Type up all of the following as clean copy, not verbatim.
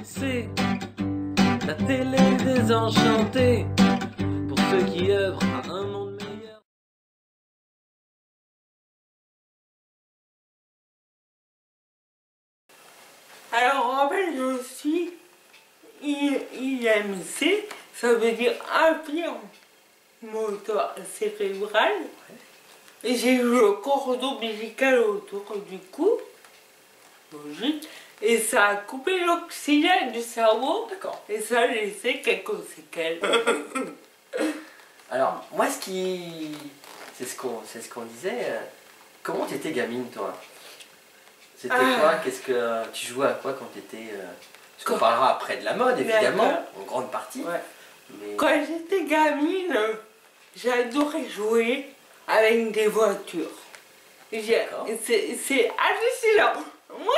C'est la télé désenchantée pour ceux qui œuvrent à un monde meilleur. Alors en fait je suis IMC, ça veut dire infirme moteur cérébral. Et j'ai eu le cordon ombilical autour du cou, logique, et ça a coupé l'oxygène du cerveau. D'accord. Et ça a laissé quelques séquelles. Alors, moi, c'est ce qu'on disait. Comment t'étais gamine, toi? C'était quoi? Qu'est-ce que tu jouais à quoi quand t'étais... Parce qu'on parlera après de la mode, évidemment, en grande partie. Ouais. Mais... Quand j'étais gamine, j'adorais jouer avec des voitures. C'est hallucinant. Moi,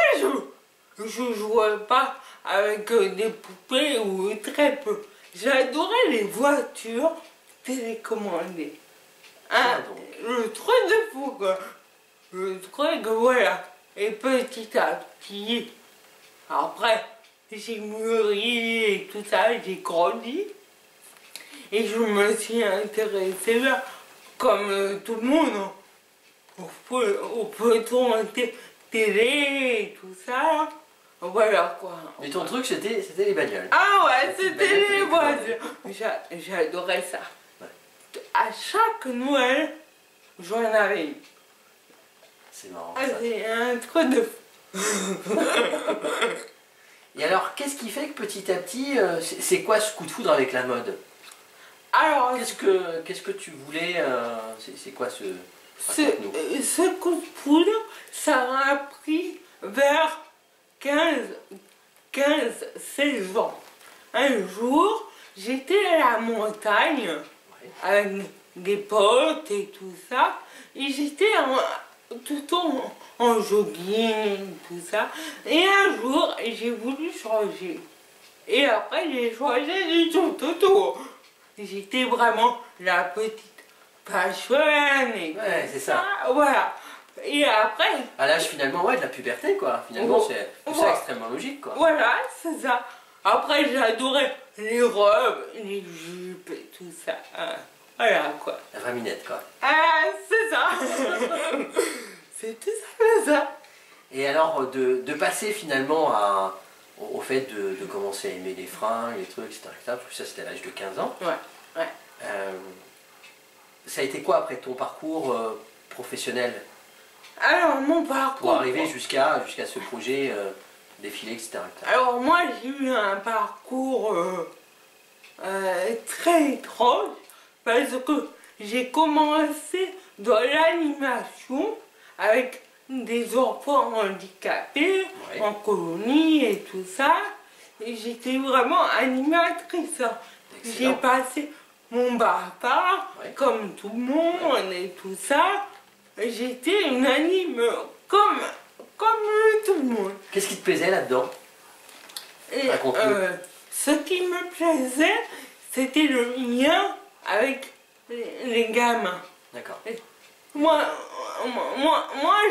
je jouais pas avec des poupées ou très peu. J'adorais les voitures télécommandées. Hein, le truc de fou, quoi. Le truc, voilà. Et petit à petit, après, j'ai mûri et tout ça, j'ai grandi. Et je me suis intéressée là, comme tout le monde, au peloton télé et tout ça. Voilà quoi. Mais ton truc, c'était les bagnoles. Ah ouais, c'était les voitures. J'adorais ça. Ouais. À chaque Noël, j'en avais une. C'est marrant. Ah, c'est un truc de fou. Et alors, qu'est-ce qui fait que petit à petit, c'est quoi ce coup de foudre avec la mode? Alors, qu'est-ce que tu voulais, c'est quoi ce coup de foudre, ça m'a pris vers 15-16 ans. Un jour, j'étais à la montagne avec des potes et tout ça, et j'étais tout en jogging, tout ça, et un jour, j'ai voulu changer. Et après, j'ai changé du tout. J'étais vraiment la petite fashion et ouais, c'est ça. Voilà. Et après... À l'âge finalement, ouais, de la puberté, quoi. Finalement, c'est extrêmement logique, quoi. Voilà, c'est ça. Après, j'adorais les robes, les jupes et tout ça. Voilà, quoi. La vraie minette, quoi. Ah, c'est ça. C'est tout ça. Et alors, de passer finalement au fait de commencer à aimer les fringues, les trucs, etc., parce que ça, c'était à l'âge de 15 ans. Ouais. Ça a été quoi après ton parcours professionnel? Alors, mon parcours... Pour arriver jusqu'à ce projet défilé, etc. Alors, moi, j'ai eu un parcours très étrange, parce que j'ai commencé dans l'animation avec des enfants handicapés, en colonie et tout ça. Et j'étais vraiment animatrice. J'ai passé mon BAFA, comme tout le monde et tout ça. J'étais une anime comme tout le monde. Qu'est-ce qui te plaisait là-dedans? Ce qui me plaisait, c'était le lien avec les gamins. D'accord. Moi,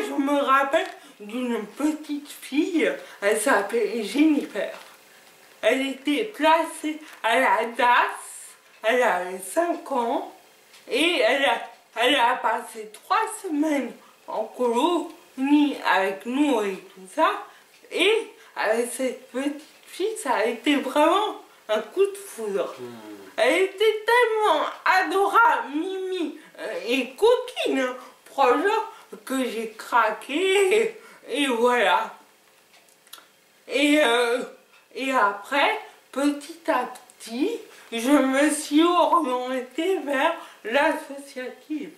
je me rappelle d'une petite fille, elle s'appelait Jennifer. Elle était placée à la DAS, elle avait 5 ans, et elle a passé 3 semaines en colonie avec nous et tout ça. Et avec cette petite fille, ça a été vraiment un coup de foudre. Elle était tellement adorable, mimi et coquine, franchement, que j'ai craqué, et voilà. Et après, petit à petit, je me suis orientée vers l'associative.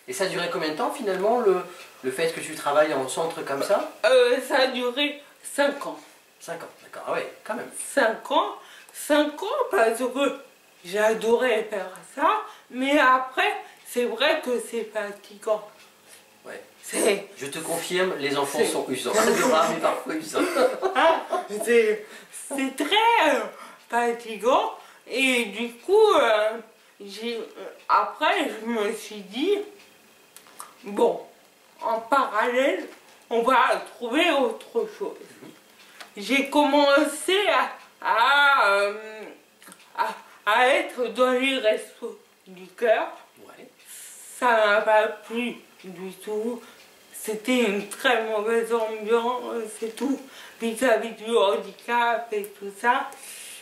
Et ça a duré combien de temps finalement, le fait que tu travailles en centre comme ça? Ça a duré 5 ans. 5 ans, d'accord, ah ouais, quand même. 5 ans parce que j'adorais faire ça, mais après, c'est vrai que c'est fatigant. Ouais. Je te confirme, les enfants sont usants. Adorables, mais parfois usants. C'est très fatigant, et du coup, après, je me suis dit, bon, en parallèle, on va trouver autre chose. j'ai commencé à être dans les restos du cœur. Ouais. Ça m'a pas plu du tout. C'était une très mauvaise ambiance et tout. Vis-à-vis du handicap et tout ça,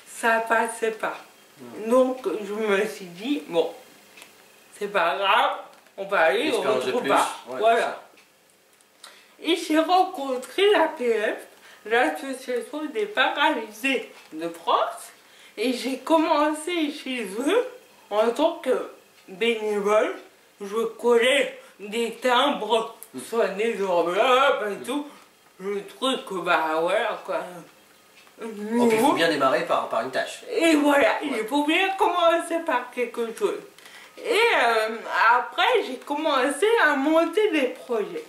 ça passait pas. Donc je me suis dit, bon, c'est pas grave, on va aller autre part. Ouais, voilà. Et j'ai rencontré l'APF, l'Association des paralysés de France, et j'ai commencé chez eux en tant que bénévole. Je collais des timbres sur des enveloppes et tout. Le truc, bah voilà quoi. Oh, puis il faut bien démarrer par une tâche. Et voilà, il faut bien commencer par quelque chose. Et après, j'ai commencé à monter des projets.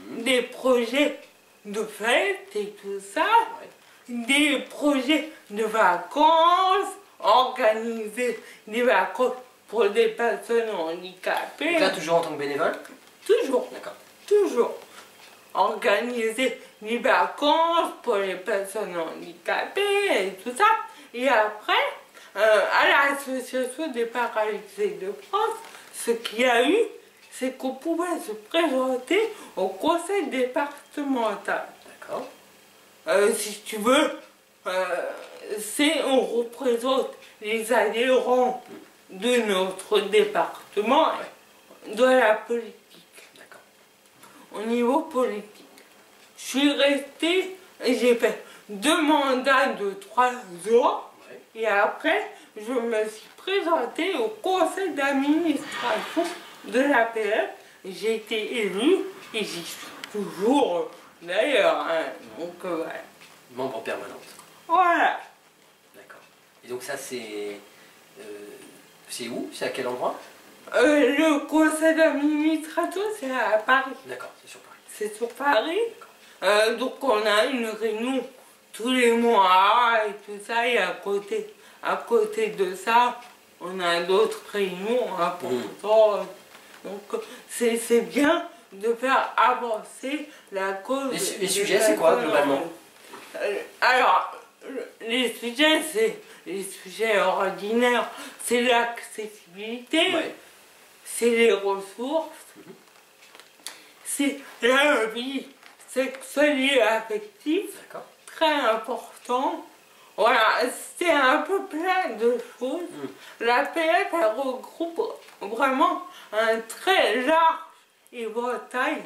Des projets de fête et tout ça. Des projets de vacances, organiser des vacances pour des personnes handicapées. Donc là, toujours en tant que bénévole? Toujours. D'accord. Toujours. Organiser des vacances pour les personnes handicapées et tout ça. Et après, à l'association des paralysés de France, ce qu'il y a eu, c'est qu'on pouvait se présenter au conseil départemental. D'accord. Si tu veux, on représente les adhérents de notre département dans la politique. D'accord. Au niveau politique. Je suis restée, j'ai fait 2 mandats de 3 ans, et après, je me suis présentée au conseil d'administration de l'APF. J'ai été élue, et j'y suis toujours d'ailleurs. Hein, donc voilà. Membre permanente. Voilà. D'accord. Et donc ça, c'est où? C'est à quel endroit? Le conseil d'administration, c'est à Paris. D'accord, c'est sur Paris. C'est sur Paris. Donc on a une réunion tous les mois et tout ça. Et à côté de ça, on a d'autres réunions importantes. Donc c'est bien de faire avancer la cause. Les sujets, c'est quoi globalement? Alors, les sujets, c'est les sujets ordinaires. C'est l'accessibilité. Ouais. C'est les ressources, c'est la vie sexuelle et affective, très important. Voilà, c'est un peu plein de choses. L'APF, elle regroupe vraiment un très large éventail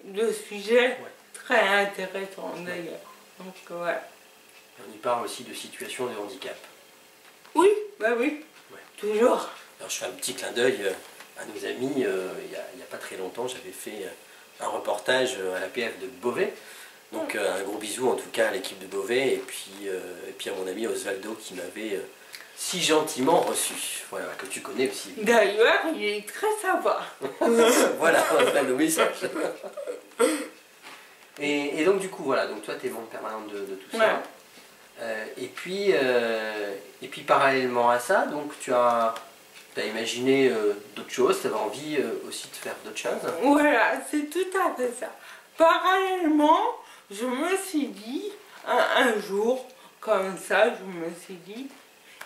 de sujets très intéressants d'ailleurs. Donc voilà. On y parle aussi de situation de handicap. Oui, bah oui, toujours. Alors je fais un petit clin d'œil à nos amis. Il n'y a pas très longtemps, j'avais fait un reportage à l'APF de Beauvais. Donc un gros bisou en tout cas à l'équipe de Beauvais et puis à mon ami Osvaldo qui m'avait si gentiment reçu. Voilà, que tu connais aussi. D'ailleurs, il est très sympa. Voilà, Osvaldo, message. Et donc du coup, voilà, donc toi tu es membre permanente de tout ça. Et puis parallèlement à ça, donc tu as imaginé d'autres choses, tu avais envie aussi de faire d'autres choses. Voilà, c'est tout à fait ça. Parallèlement, je me suis dit, un jour, comme ça, je me suis dit,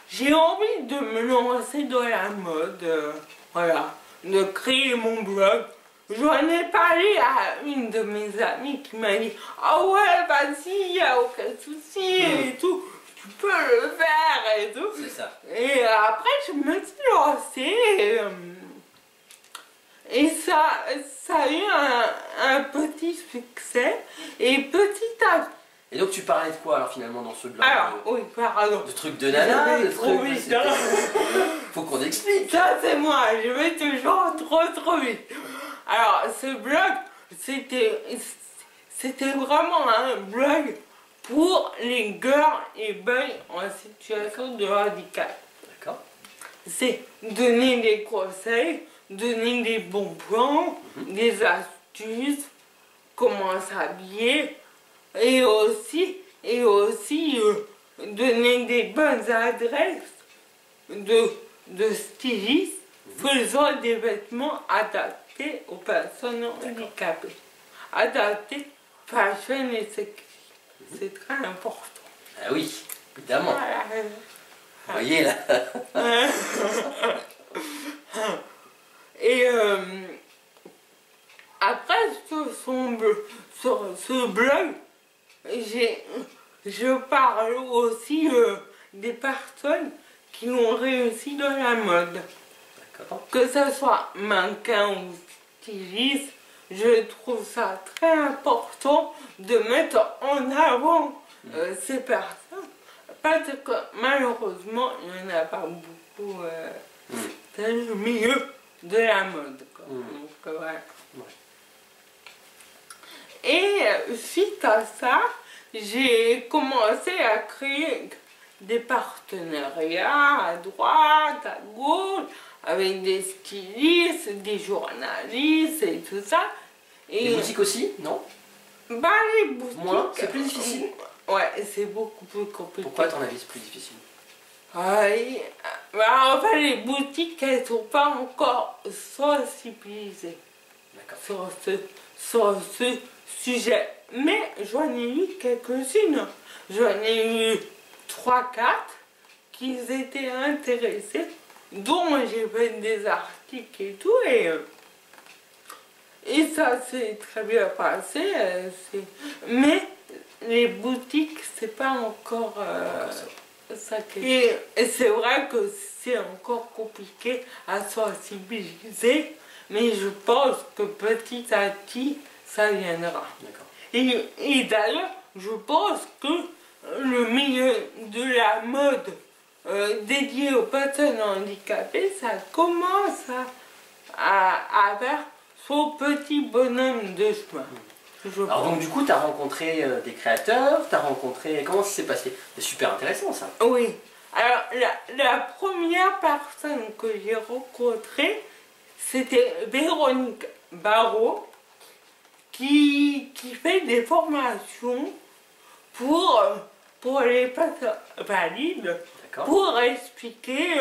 j'ai envie de me lancer dans la mode, voilà, de créer mon blog. J'en ai parlé à une de mes amies qui m'a dit « Ah ouais, vas-y, il n'y a aucun souci et tout, tu peux le faire et tout. » C'est ça. Et après, je me suis lancée et ça a eu un petit succès et petit à petit. Et donc tu parlais de quoi alors finalement dans ce blog? Alors, oui, pardon. De trucs de nana, de trucs... vite. Faut qu'on explique. Ça c'est moi, je vais toujours trop vite. Alors, ce blog, c'était vraiment un blog pour les girls et boys en situation de handicap. D'accord. C'est donner des conseils, donner des bons plans, des astuces, comment s'habiller, et aussi donner des bonnes adresses de stylistes faisant des vêtements adaptés aux personnes handicapées. Adaptés, fashion et sexy. c'est très important. Ah oui, évidemment. Voilà. Vous voyez là. Et après sur ce blog, je parle aussi des personnes qui ont réussi dans la mode. D'accord. Que ce soit mannequin ou styliste, je trouve ça très important de mettre en avant ces personnes. Parce que malheureusement, il n'y en a pas beaucoup dans le milieu de la mode. Quoi. Donc, voilà. Et suite à ça, j'ai commencé à créer des partenariats à droite, à gauche, avec des stylistes, des journalistes et tout ça. Et Les boutiques aussi, non? bah les boutiques... Moi, c'est plus difficile. Ouais, c'est beaucoup plus compliqué. Pourquoi à ton avis c'est plus difficile? Bah, en fait, les boutiques, elles ne sont pas encore sensibilisées sur ce sujet. Mais j'en ai eu quelques-unes. J'en ai eu 3-4 qui étaient intéressés, dont j'ai fait des articles et tout. Et ça s'est très bien passé. Mais les boutiques, c'est pas encore ça. Et c'est vrai que c'est encore compliqué à sensibiliser, mais je pense que petit à petit, ça viendra. Et d'ailleurs, je pense que le milieu de la mode dédié aux personnes handicapées, ça commence à faire son petit bonhomme de chemin. Alors donc du coup, tu as rencontré des créateurs, tu as rencontré... Comment ça s'est passé? C'est super intéressant ça. Oui. Alors la première personne que j'ai rencontrée, c'était Véronique Barrault, qui fait des formations pour les personnes valides, pour expliquer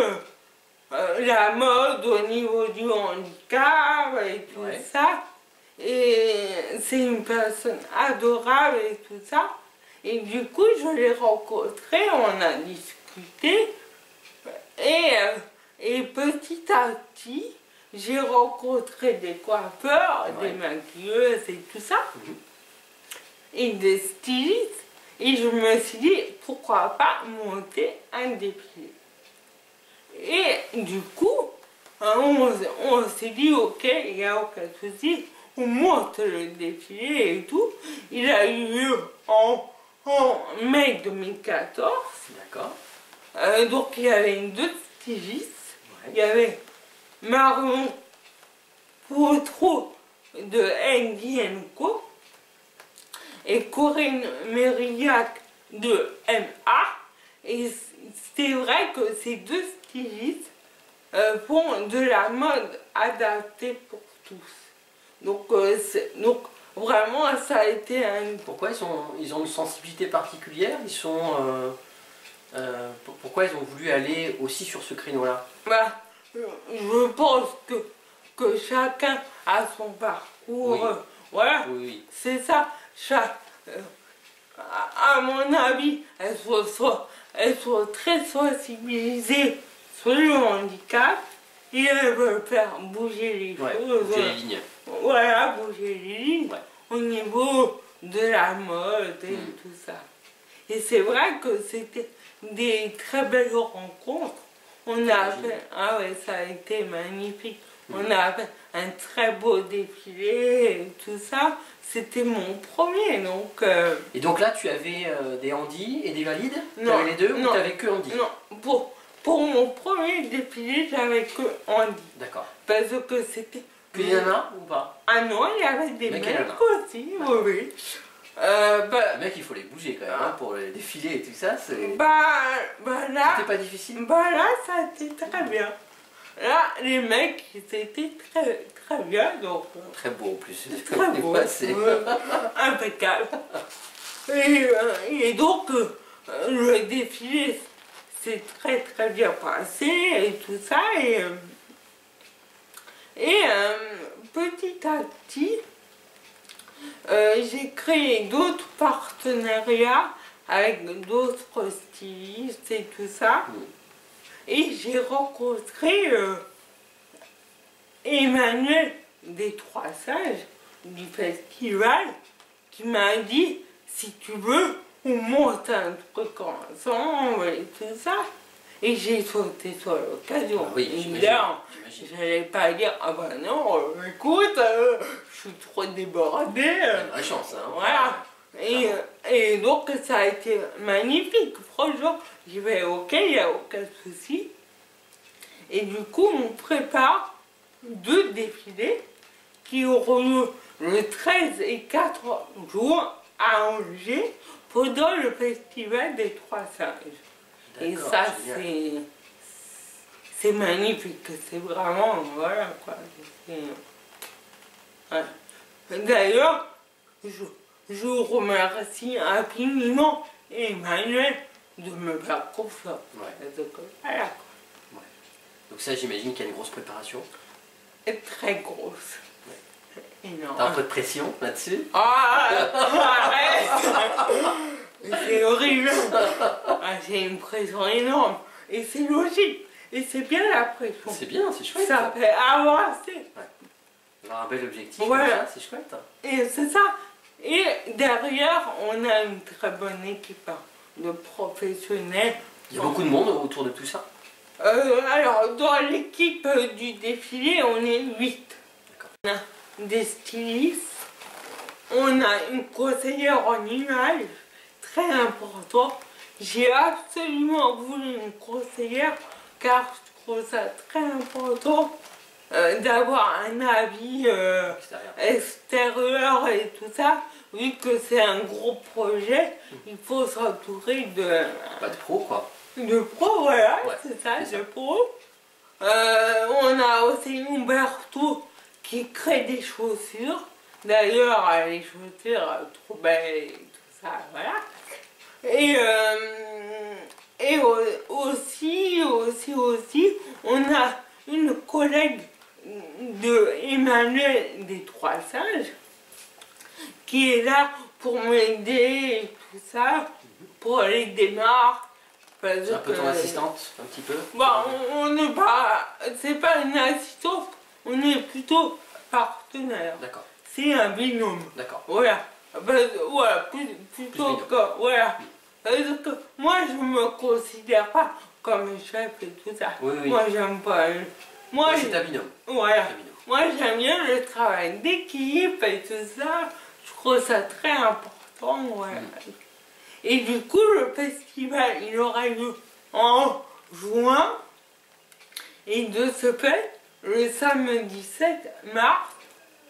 la mode au niveau du handicap et tout ça. Et c'est une personne adorable et tout ça. Et du coup, je l'ai rencontrée, on a discuté. Et petit à petit, j'ai rencontré des coiffeurs, des maquilleuses et tout ça. Et des stylistes. Et je me suis dit, pourquoi pas monter un défilé. Et du coup, on s'est dit, ok, il n'y a aucun souci. On monte le défilé et tout. Il a eu lieu en mai 2014. D'accord. Donc il y avait deux stylistes. Il y avait Marion Poutreau de Engie & Co et Corinne Mérillac de MA. Et c'est vrai que ces deux stylistes font de la mode adaptée pour tous. Donc vraiment, ça a été un... Pourquoi ils ont une sensibilité particulière? Pourquoi ils ont voulu aller aussi sur ce créneau-là? Bah, je pense que chacun a son parcours. Voilà, c'est ça. À mon avis, elles sont très sensibilisées sur le handicap. Et elles veulent faire bouger les choses. Bouger les lignes. Voilà, bouger les lignes au niveau de la mode et tout ça. Et c'est vrai que c'était des très belles rencontres. On a fait, ça a été magnifique. On a fait un très beau défilé et tout ça. C'était mon premier, donc... Et donc là, tu avais des handis et des valides? Non. Tu avais les deux ou tu avais que handis? Non, pour mon premier défilé, j'avais que handi. D'accord. Parce que c'était... Que des nanas ou pas? Ah non, il y avait des mecs aussi, oui. Les mecs, il faut les bouger quand même, hein, pour les défilés et tout ça. Là... C'était pas difficile? Là, ça a été très bien. Là, les mecs, c'était très, très bien, donc... Très beau en plus. Très beau, impeccable. Et donc, le défilé s'est très, très bien passé et tout ça. Et petit à petit, J'ai créé d'autres partenariats avec d'autres stylistes et tout ça. Et j'ai rencontré Emmanuel des Trois Sages du festival qui m'a dit si tu veux, on monte un truc ensemble et tout ça. Et j'ai sauté sur l'occasion. Oui, évidemment. J'allais pas dire ah bah non, écoute, je suis trop débordée. Vraie chance, hein. Voilà. Et donc ça a été magnifique. Franchement, j'ai fait ok, il n'y a aucun souci. Et du coup, on prépare 2 défilés qui auront lieu le 13 et 4 jours à Angers pendant le festival des Trois Sages. Et ça, c'est magnifique. C'est vraiment, voilà quoi. Ouais. D'ailleurs, je remercie infiniment Emmanuel de me faire confiance. Ouais. Donc, voilà. Donc ça, j'imagine qu'il y a une grosse préparation. Et très grosse. Énorme. T'as un peu de pression là-dessus? Ah, arrête. C'est horrible. Ah, j'ai une pression énorme. Et c'est logique. Et c'est bien la pression. C'est bien, c'est chouette. Ça fait avancer. Ouais. Avoir un bel objectif, Voilà. c'est chouette. Et c'est ça. Et derrière, on a une très bonne équipe de professionnels. Il y a beaucoup de monde autour de tout ça? Alors, dans l'équipe du défilé, on est 8. On a des stylistes, on a une conseillère en image, très important. J'ai absolument voulu une conseillère car je trouve ça très important d'avoir un avis extérieur et tout ça. Vu que c'est un gros projet, il faut s'entourer de... Pas de pro, quoi. De pro, voilà, Ouais, c'est ça, c'est de ça. pro. On a aussi Umberto qui crée des chaussures. D'ailleurs, les chaussures trop belles et tout ça, voilà. Et aussi, on a une collègue de Emmanuel des Trois Sages qui est là pour m'aider et tout ça, pour les démarches. C'est un peu ton assistante, un petit peu? Bon, on n'est pas... C'est pas une assistante, on est plutôt partenaire. D'accord. C'est un binôme. D'accord. Voilà. Voilà, plutôt binôme. que... Voilà. Parce que moi, je me considère pas comme chef et tout ça. Oui, oui. Moi, j'aime pas... Moi, Ouais, c'est ta binôme. Voilà. Ta binôme. Moi, j'aime bien le travail d'équipe et tout ça. Je trouve ça très important, voilà. Et du coup, le festival, il aura lieu en juin. Et de ce fait, le samedi 7 mars,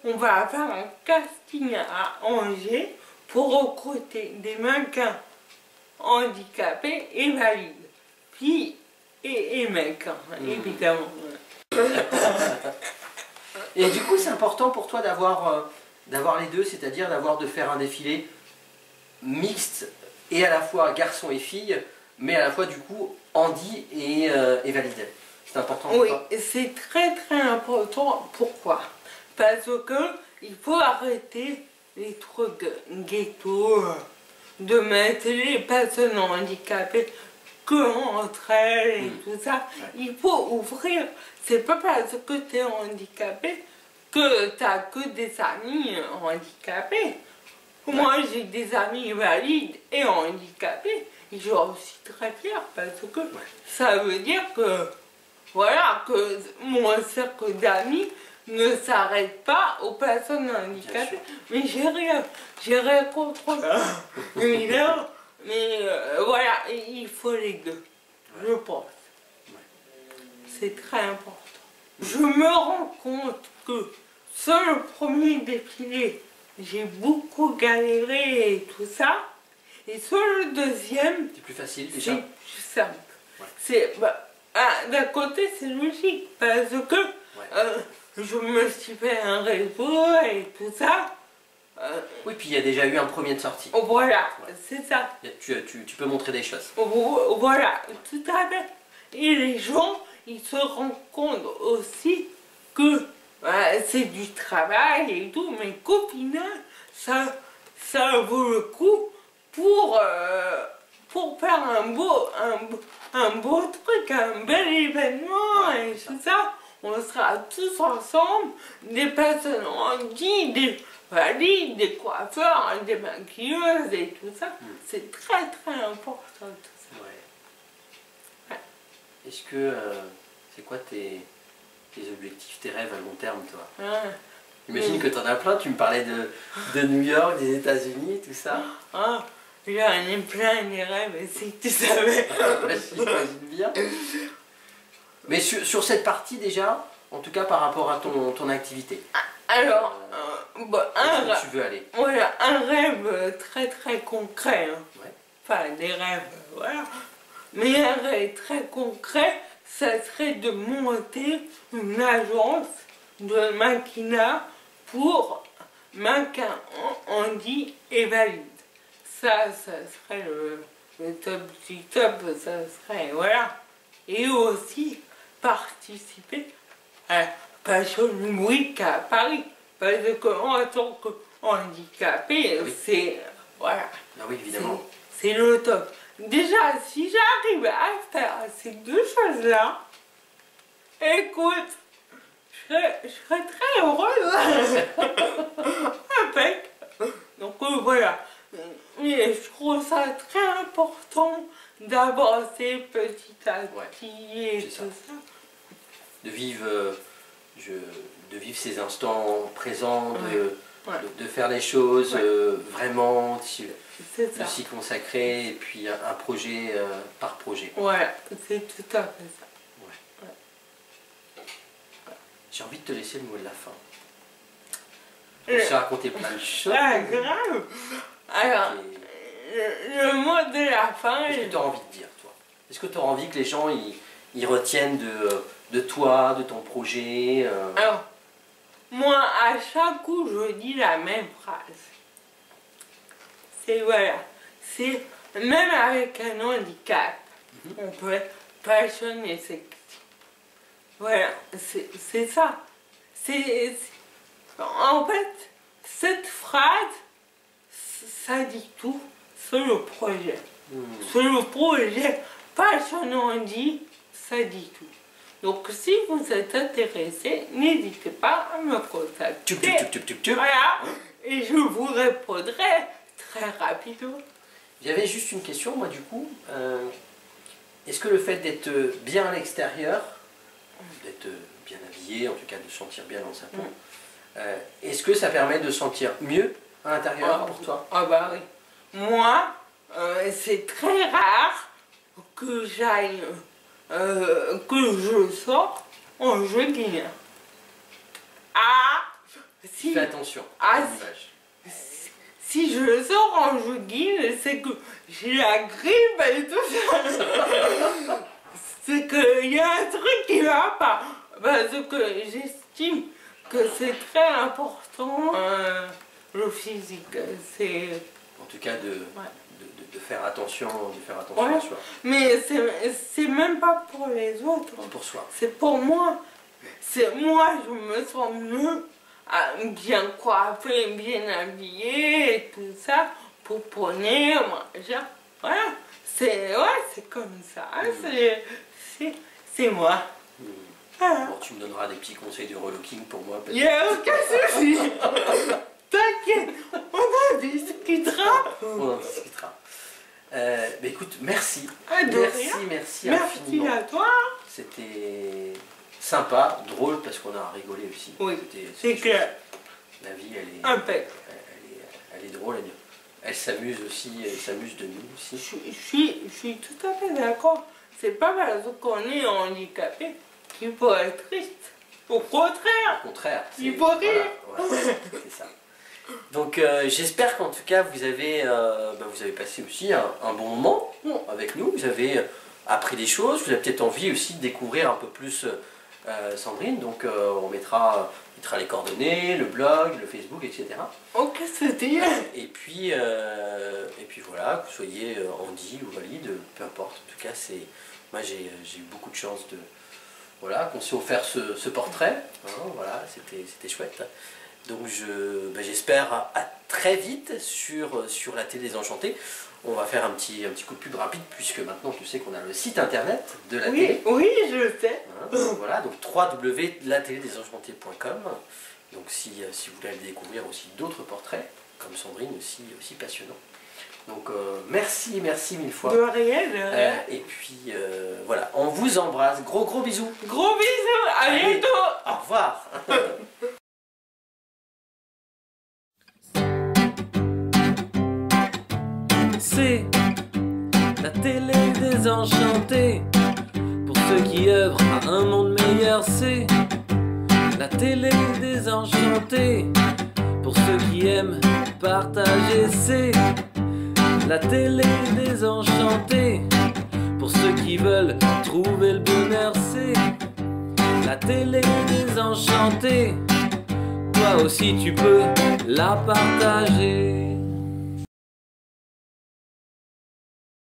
on va faire un casting à Angers pour recruter des mannequins handicapés et valides. Filles et mecs, évidemment. Et du coup, c'est important pour toi d'avoir les deux, c'est-à-dire de faire un défilé mixte et à la fois garçon et fille, mais à la fois du coup handi et valide. C'est important pour toi? Oui, c'est très très important. Pourquoi? Parce que il faut arrêter les trucs ghetto, de mettre les personnes handicapées que entre elles et tout ça. Ouais. Il faut ouvrir. C'est pas parce que tu es handicapé que tu n'as que des amis handicapés. Moi, j'ai des amis valides et handicapés. Et je suis très fière parce que ça veut dire que, voilà, que mon cercle d'amis ne s'arrête pas aux personnes handicapées. Mais j'ai rien contre eux, évidemment. Mais voilà, il faut les deux, je pense. C'est très important. Je me rends compte que sur le premier défilé, j'ai beaucoup galéré et tout ça. Et sur le deuxième, C'est plus facile déjà? c'est plus simple. Ouais. C'est, d'un côté, c'est logique parce que je me suis fait un réseau et tout ça. Oui, puis il y a déjà eu un premier de sortie. Voilà, Ouais. c'est ça. Tu peux montrer des choses. Voilà, tout à fait. Et les gens, ils se rendent compte aussi que c'est du travail et tout, mais qu'au final, ça vaut le coup pour faire un beau truc, un bel événement et tout ça. On sera tous ensemble, des personnes handies, des valides, des coiffeurs, des maquilleuses et tout ça. C'est très très important tout ça. Ouais. Est-ce que c'est quoi tes objectifs, tes rêves à long terme, toi? J'imagine que tu en as plein, tu me parlais de New York, des États-Unis, tout ça. J'en ai plein des rêves, si tu savais. J'imagine bien. Mais sur cette partie déjà, en tout cas par rapport à ton activité. Alors, où tu veux aller? Voilà, un rêve très très concret. Hein. Ouais. Enfin, des rêves, voilà. Mais un rêve très concret, ça serait de monter une agence de maquina pour mannequins handis et valides. Ça serait le top du top, ça serait, voilà. Et aussi participer à la Fashion Week à Paris. Parce qu'en tant qu'handicapé, c'est, voilà. Ah oui, évidemment. C'est le top. Déjà, si j'arrive à faire ces deux choses-là, écoute, je serais très heureuse. Impec. Donc voilà. Mais je trouve ça très important d'avancer petit à petit et tout ça. De vivre ces instants présents, de faire les choses vraiment, de s'y consacrer, et puis un projet par projet. Ouais, c'est tout à fait ça. J'ai envie de te laisser le mot de la fin. On s'est raconté plein de choses. Ah, grave. Alors, le mot de la fin... Qu'est-ce que tu as envie de dire, toi? Est-ce que tu as envie que les gens ils retiennent de toi, de ton projet Alors, moi, à chaque coup, je dis la même phrase. C'est voilà. C'est même avec un handicap, on peut être passionné et sexy. Voilà, c'est ça. En fait, cette phrase, ça dit tout sur le projet. Sur le projet passionnant dit, ça dit tout. Donc si vous êtes intéressé, n'hésitez pas à me contacter. Voilà, et je vous répondrai très rapidement. J'avais juste une question, moi, du coup. Est-ce que le fait d'être bien à l'extérieur, d'être bien habillé, en tout cas de se sentir bien dans sa peau, est-ce que ça permet de se sentir mieux à l'intérieur pour toi? Ah bah oui. Moi, c'est très rare que j'aille, que je sors en jogging. Fais attention. Si je sors en jogging, c'est que j'ai la grippe et tout ça. C'est qu'il y a un truc qui va pas. Parce que j'estime que c'est très important le physique. En tout cas de faire attention, à soi. Mais c'est même pas pour les autres. Pour soi. C'est pour moi. Moi, je me sens mieux, bien coiffée, bien habillée et tout ça, pour poney, manger. Voilà. C'est comme ça. C'est moi. Bon, tu me donneras des petits conseils de relooking pour moi. Il n'y a aucun souci. T'inquiète, on en discutera. On en discutera. Mais écoute, merci. Merci Merci infiniment. à toi. C'était sympa, drôle, parce qu'on a rigolé aussi. Oui, c'est clair. La vie, elle est drôle. Elle s'amuse aussi, elle s'amuse de nous aussi. Je suis tout à fait d'accord. C'est pas parce qu'on est handicapé qu'il faut être triste. Au contraire. Au contraire. Il faut rire. Voilà, c'est ça. Donc j'espère qu'en tout cas vous avez passé aussi un bon moment avec nous. Vous avez appris des choses. Vous avez peut-être envie aussi de découvrir un peu plus Sandrine. Donc on mettra les coordonnées, le blog, le Facebook, etc. Ok, c'était. Et puis voilà, que vous soyez handi ou valide, peu importe. En tout cas, moi j'ai eu beaucoup de chance qu'on s'est offert ce portrait. Hein, voilà, c'était chouette. Donc j'espère à très vite sur la télé Désenchanté. On va faire un petit coup de pub rapide puisque maintenant tu sais qu'on a le site internet de la télé. Oui, je sais. Hein, voilà, donc www.latelédesenchantée.com. Donc si vous voulez aller découvrir aussi d'autres portraits, comme Sandrine aussi passionnant. Donc merci mille fois. De rien, de rien. Et puis voilà, on vous embrasse. Gros bisous. Gros bisous, à Allez, bientôt. au revoir. C'est la télé désenchantée. Pour ceux qui œuvrent à un monde meilleur, c'est la télé désenchantée. Pour ceux qui aiment partager, c'est la télé désenchantée. Pour ceux qui veulent trouver le bonheur, c'est la télé désenchantée. Toi aussi tu peux la partager.